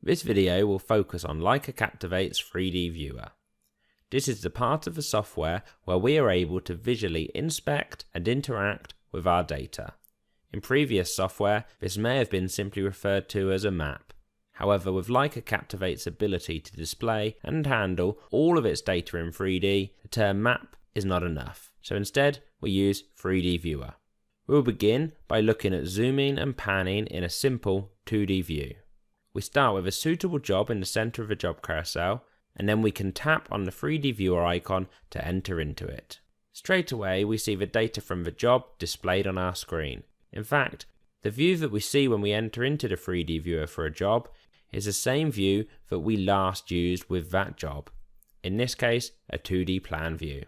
This video will focus on Leica Captivate's 3D viewer. This is the part of the software where we are able to visually inspect and interact with our data. In previous software, this may have been simply referred to as a map. However, with Leica Captivate's ability to display and handle all of its data in 3D, the term map is not enough. So instead, we use 3D viewer. We will begin by looking at zooming and panning in a simple 2D view. We start with a suitable job in the center of the job carousel, and then we can tap on the 3D viewer icon to enter into it. Straight away, we see the data from the job displayed on our screen. In fact, the view that we see when we enter into the 3D viewer for a job is the same view that we last used with that job. In this case, a 2D plan view.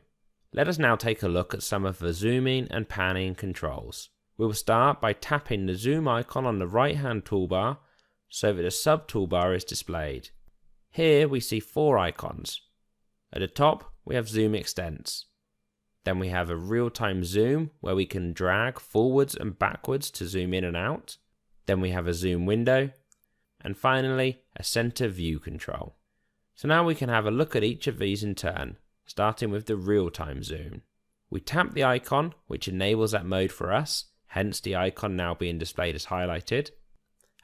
Let us now take a look at some of the zooming and panning controls. We will start by tapping the zoom icon on the right hand toolbar so that a sub toolbar is displayed. Here we see 4 icons. At the top we have zoom extents. Then we have a real-time zoom where we can drag forwards and backwards to zoom in and out. Then we have a zoom window. And finally a center view control. So now we can have a look at each of these in turn, starting with the real-time zoom. We tap the icon which enables that mode for us, hence the icon now being displayed as highlighted.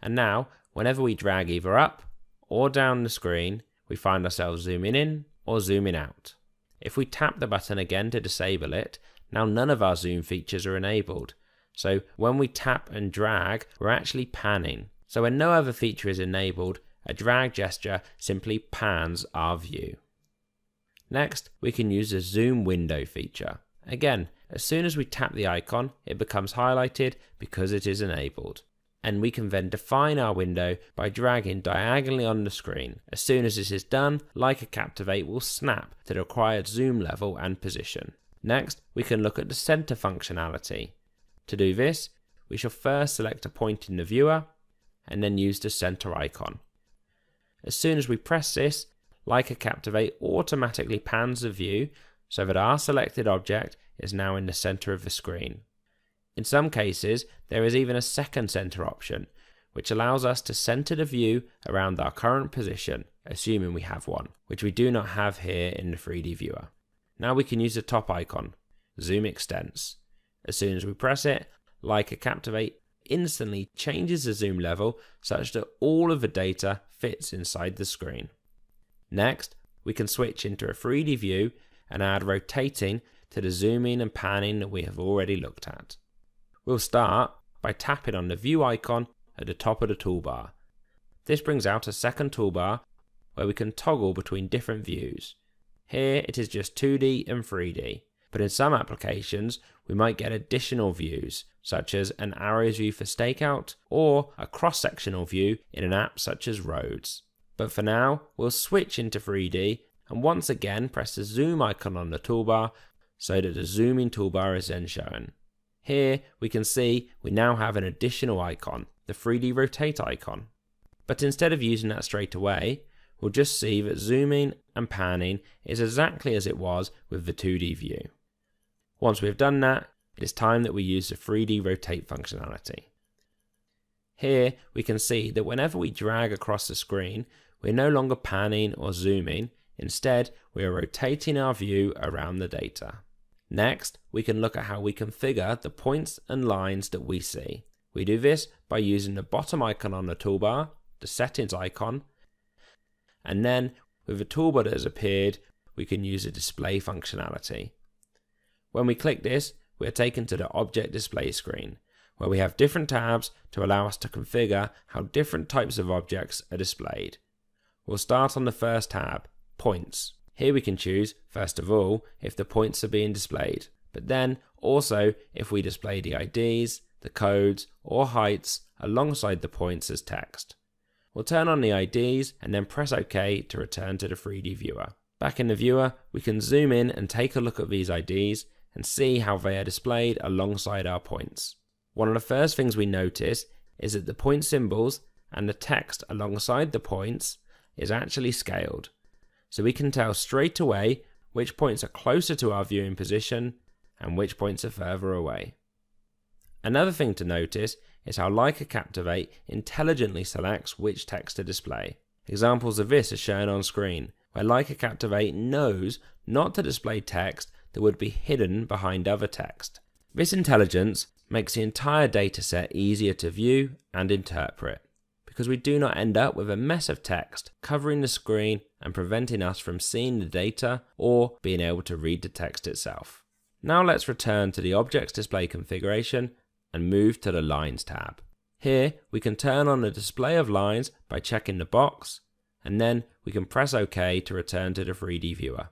And now whenever we drag either up or down the screen, we find ourselves zooming in or zooming out. If we tap the button again to disable it, now none of our zoom features are enabled. So when we tap and drag, we're actually panning. So when no other feature is enabled, a drag gesture simply pans our view. Next, we can use the zoom window feature. Again, as soon as we tap the icon, it becomes highlighted because it is enabled. And we can then define our window by dragging diagonally on the screen. As soon as this is done, Leica Captivate will snap to the required zoom level and position. Next, we can look at the center functionality. To do this, we shall first select a point in the viewer and then use the center icon. As soon as we press this, Leica Captivate automatically pans the view so that our selected object is now in the center of the screen. In some cases, there is even a second center option, which allows us to center the view around our current position, assuming we have one, which we do not have here in the 3D viewer. Now we can use the top icon, Zoom Extents. As soon as we press it, Leica Captivate instantly changes the zoom level such that all of the data fits inside the screen. Next, we can switch into a 3D view and add rotating to the zooming and panning that we have already looked at. We'll start by tapping on the view icon at the top of the toolbar. This brings out a second toolbar where we can toggle between different views. Here it is just 2D and 3D, but in some applications we might get additional views, such as an arrows view for stakeout or a cross-sectional view in an app such as roads. But for now, we'll switch into 3D and once again press the zoom icon on the toolbar so that the zooming toolbar is then shown. Here we can see we now have an additional icon, the 3D rotate icon. But instead of using that straight away, we'll just see that zooming and panning is exactly as it was with the 2D view. Once we've done that, it is time that we use the 3D rotate functionality. Here we can see that whenever we drag across the screen, we're no longer panning or zooming, instead we are rotating our view around the data. Next, we can look at how we configure the points and lines that we see. We do this by using the bottom icon on the toolbar, the settings icon, and then with the toolbar that has appeared, we can use the display functionality. When we click this, we are taken to the object display screen, where we have different tabs to allow us to configure how different types of objects are displayed. We'll start on the first tab, Points. Here we can choose, first of all, if the points are being displayed, but then also if we display the IDs, the codes, or heights alongside the points as text. We'll turn on the IDs and then press OK to return to the 3D viewer. Back in the viewer, we can zoom in and take a look at these IDs and see how they are displayed alongside our points. One of the first things we notice is that the point symbols and the text alongside the points is actually scaled. So we can tell straight away which points are closer to our viewing position and which points are further away. Another thing to notice is how Leica Captivate intelligently selects which text to display. Examples of this are shown on screen, where Leica Captivate knows not to display text that would be hidden behind other text. This intelligence makes the entire dataset easier to view and interpret, because we do not end up with a mess of text covering the screen and preventing us from seeing the data or being able to read the text itself. Now let's return to the Objects Display configuration and move to the Lines tab. Here we can turn on the display of lines by checking the box, and then we can press OK to return to the 3D viewer.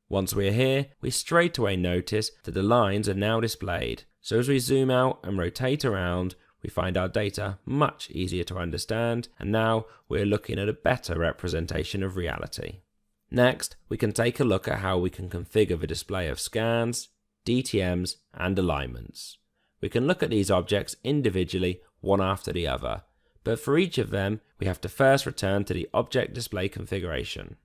Once we're here, we straight away notice that the lines are now displayed, so as we zoom out and rotate around, we find our data much easier to understand, and now we're looking at a better representation of reality. Next, we can take a look at how we can configure the display of scans, DTMs, and alignments. We can look at these objects individually, one after the other, but for each of them, we have to first return to the Object Display configuration.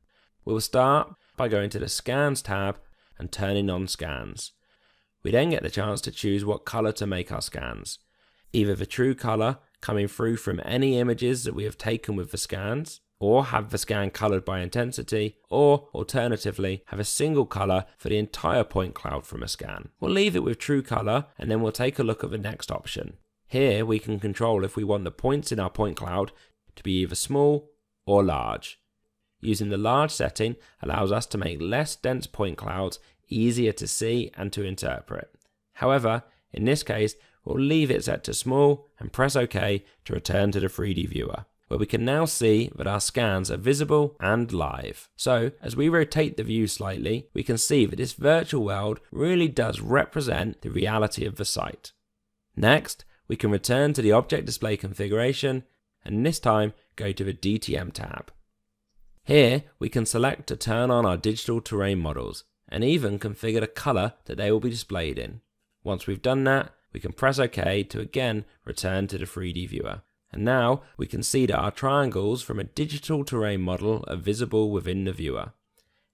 We'll start by going to the Scans tab and turning on Scans. We then get the chance to choose what color to make our scans. Either the true color coming through from any images that we have taken with the scans, or have the scan colored by intensity, or alternatively have a single color for the entire point cloud from a scan. We'll leave it with true color and then we'll take a look at the next option. Here we can control if we want the points in our point cloud to be either small or large. Using the large setting allows us to make less dense point clouds easier to see and to interpret. However, in this case, we'll leave it set to small and press OK to return to the 3D viewer, where we can now see that our scans are visible and live. So, as we rotate the view slightly, we can see that this virtual world really does represent the reality of the site. Next, we can return to the Object Display configuration, and this time go to the DTM tab. Here, we can select to turn on our digital terrain models, and even configure the color that they will be displayed in. Once we've done that, we can press OK to again return to the 3D viewer. And now we can see that our triangles from a digital terrain model are visible within the viewer,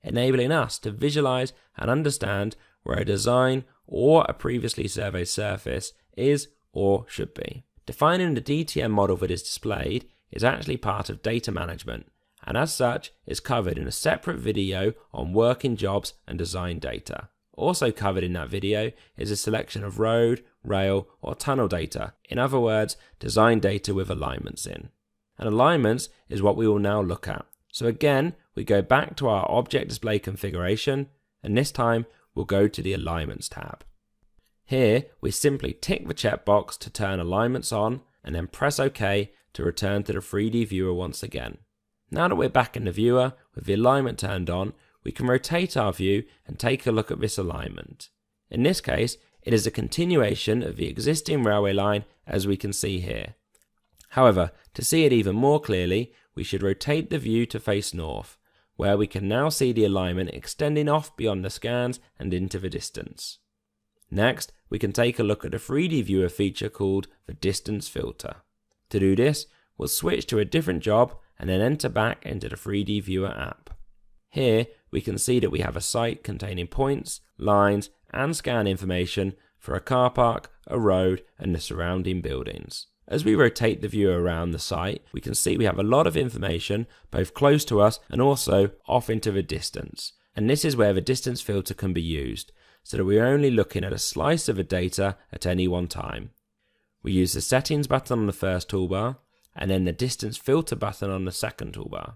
enabling us to visualize and understand where a design or a previously surveyed surface is or should be. Defining the DTM model that is displayed is actually part of data management, and as such is covered in a separate video on working jobs and design data. Also covered in that video is a selection of road, rail, or tunnel data, in other words, design data with alignments in. And alignments is what we will now look at. So again, we go back to our Object Display configuration, and this time we'll go to the Alignments tab. Here, we simply tick the checkbox to turn alignments on, and then press OK to return to the 3D viewer once again. Now that we're back in the viewer, with the alignment turned on, we can rotate our view and take a look at this alignment. In this case, it is a continuation of the existing railway line as we can see here. However, to see it even more clearly, we should rotate the view to face north, where we can now see the alignment extending off beyond the scans and into the distance. Next, we can take a look at the 3D viewer feature called the Distance Filter. To do this, we'll switch to a different job and then enter back into the 3D viewer app. Here, we can see that we have a site containing points, lines, and scan information for a car park, a road, and the surrounding buildings. As we rotate the viewer around the site, we can see we have a lot of information both close to us and also off into the distance. And this is where the distance filter can be used, so that we're only looking at a slice of the data at any one time. We use the settings button on the first toolbar, and then the distance filter button on the second toolbar.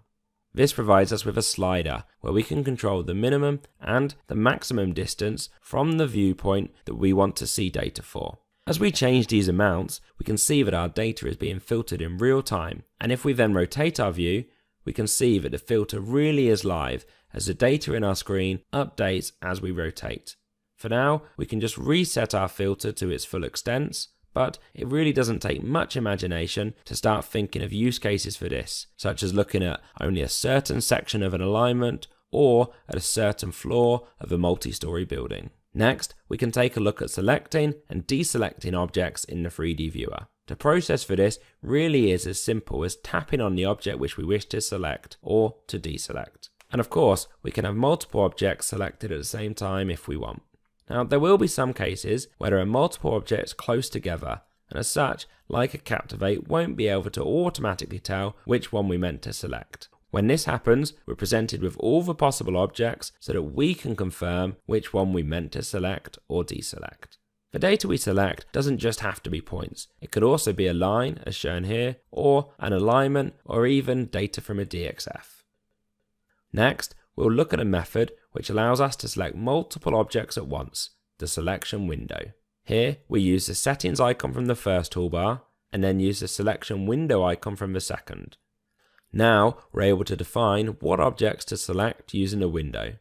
This provides us with a slider where we can control the minimum and the maximum distance from the viewpoint that we want to see data for. As we change these amounts, we can see that our data is being filtered in real time, and if we then rotate our view, we can see that the filter really is live as the data in our screen updates as we rotate. For now, we can just reset our filter to its full extent, but it really doesn't take much imagination to start thinking of use cases for this, such as looking at only a certain section of an alignment or at a certain floor of a multi-story building. Next, we can take a look at selecting and deselecting objects in the 3D viewer. The process for this really is as simple as tapping on the object which we wish to select or to deselect. And of course, we can have multiple objects selected at the same time if we want. Now, there will be some cases where there are multiple objects close together, and as such, Leica Captivate won't be able to automatically tell which one we meant to select. When this happens, we're presented with all the possible objects so that we can confirm which one we meant to select or deselect. The data we select doesn't just have to be points. It could also be a line, as shown here, or an alignment, or even data from a DXF. Next, we'll look at a method which allows us to select multiple objects at once, the selection window. Here, we use the settings icon from the first toolbar, and then use the selection window icon from the second. Now, we're able to define what objects to select using a window.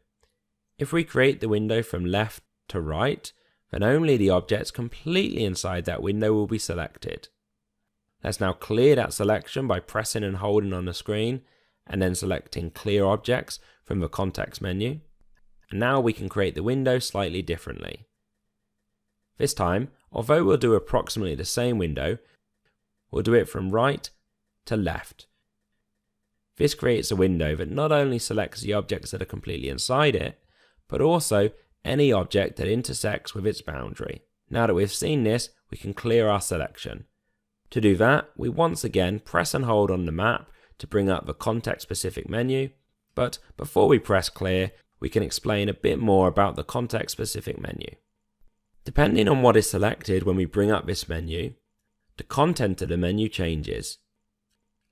If we create the window from left to right, then only the objects completely inside that window will be selected. Let's now clear that selection by pressing and holding on the screen, and then selecting Clear Objects from the context menu. And now we can create the window slightly differently. This time, although we'll do approximately the same window, we'll do it from right to left. This creates a window that not only selects the objects that are completely inside it, but also any object that intersects with its boundary. Now that we've seen this, we can clear our selection. To do that, we once again press and hold on the map to bring up the context-specific menu, but before we press clear, we can explain a bit more about the context-specific menu. Depending on what is selected when we bring up this menu, the content of the menu changes.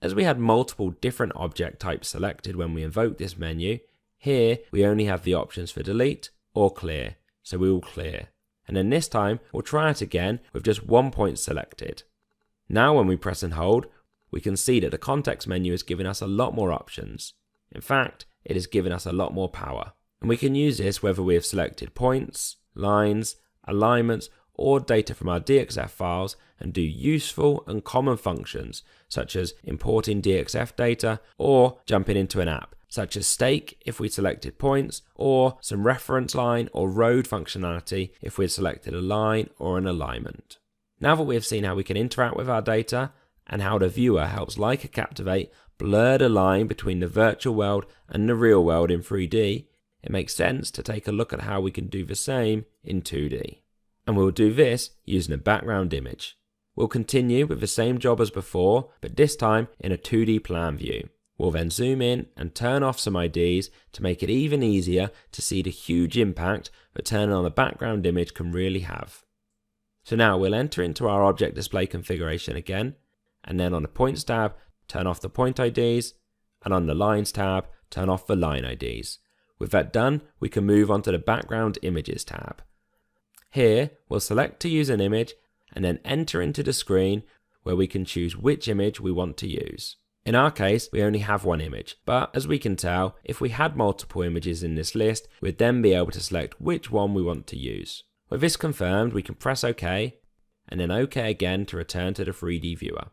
As we had multiple different object types selected when we invoked this menu, here we only have the options for delete or clear, so we will clear. And then this time, we'll try it again with just one point selected. Now when we press and hold, we can see that the context menu is giving us a lot more options. In fact, it has given us a lot more power. And we can use this whether we have selected points, lines, alignments, or data from our DXF files and do useful and common functions such as importing DXF data or jumping into an app, such as stake if we selected points, or some reference line or road functionality if we had selected a line or an alignment. Now that we have seen how we can interact with our data and how the viewer helps Leica Captivate blur the line between the virtual world and the real world in 3D, it makes sense to take a look at how we can do the same in 2D. And we'll do this using a background image. We'll continue with the same job as before, but this time in a 2D plan view. We'll then zoom in and turn off some IDs to make it even easier to see the huge impact that turning on a background image can really have. So now we'll enter into our object display configuration again, and then on the Points tab, turn off the point IDs, and on the Lines tab, turn off the line IDs. With that done, we can move on to the Background Images tab. Here, we'll select to use an image and then enter into the screen where we can choose which image we want to use. In our case, we only have one image, but as we can tell, if we had multiple images in this list, we'd then be able to select which one we want to use. With this confirmed, we can press OK, and then OK again to return to the 3D viewer.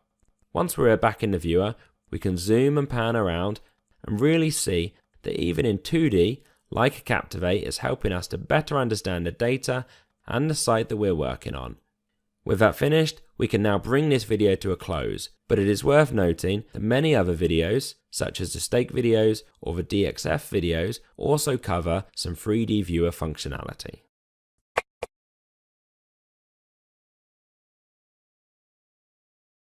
Once we're back in the viewer, we can zoom and pan around and really see that even in 2D, Leica Captivate is helping us to better understand the data and the site that we're working on. With that finished, we can now bring this video to a close, but it is worth noting that many other videos, such as the stake videos or the DXF videos, also cover some 3D viewer functionality.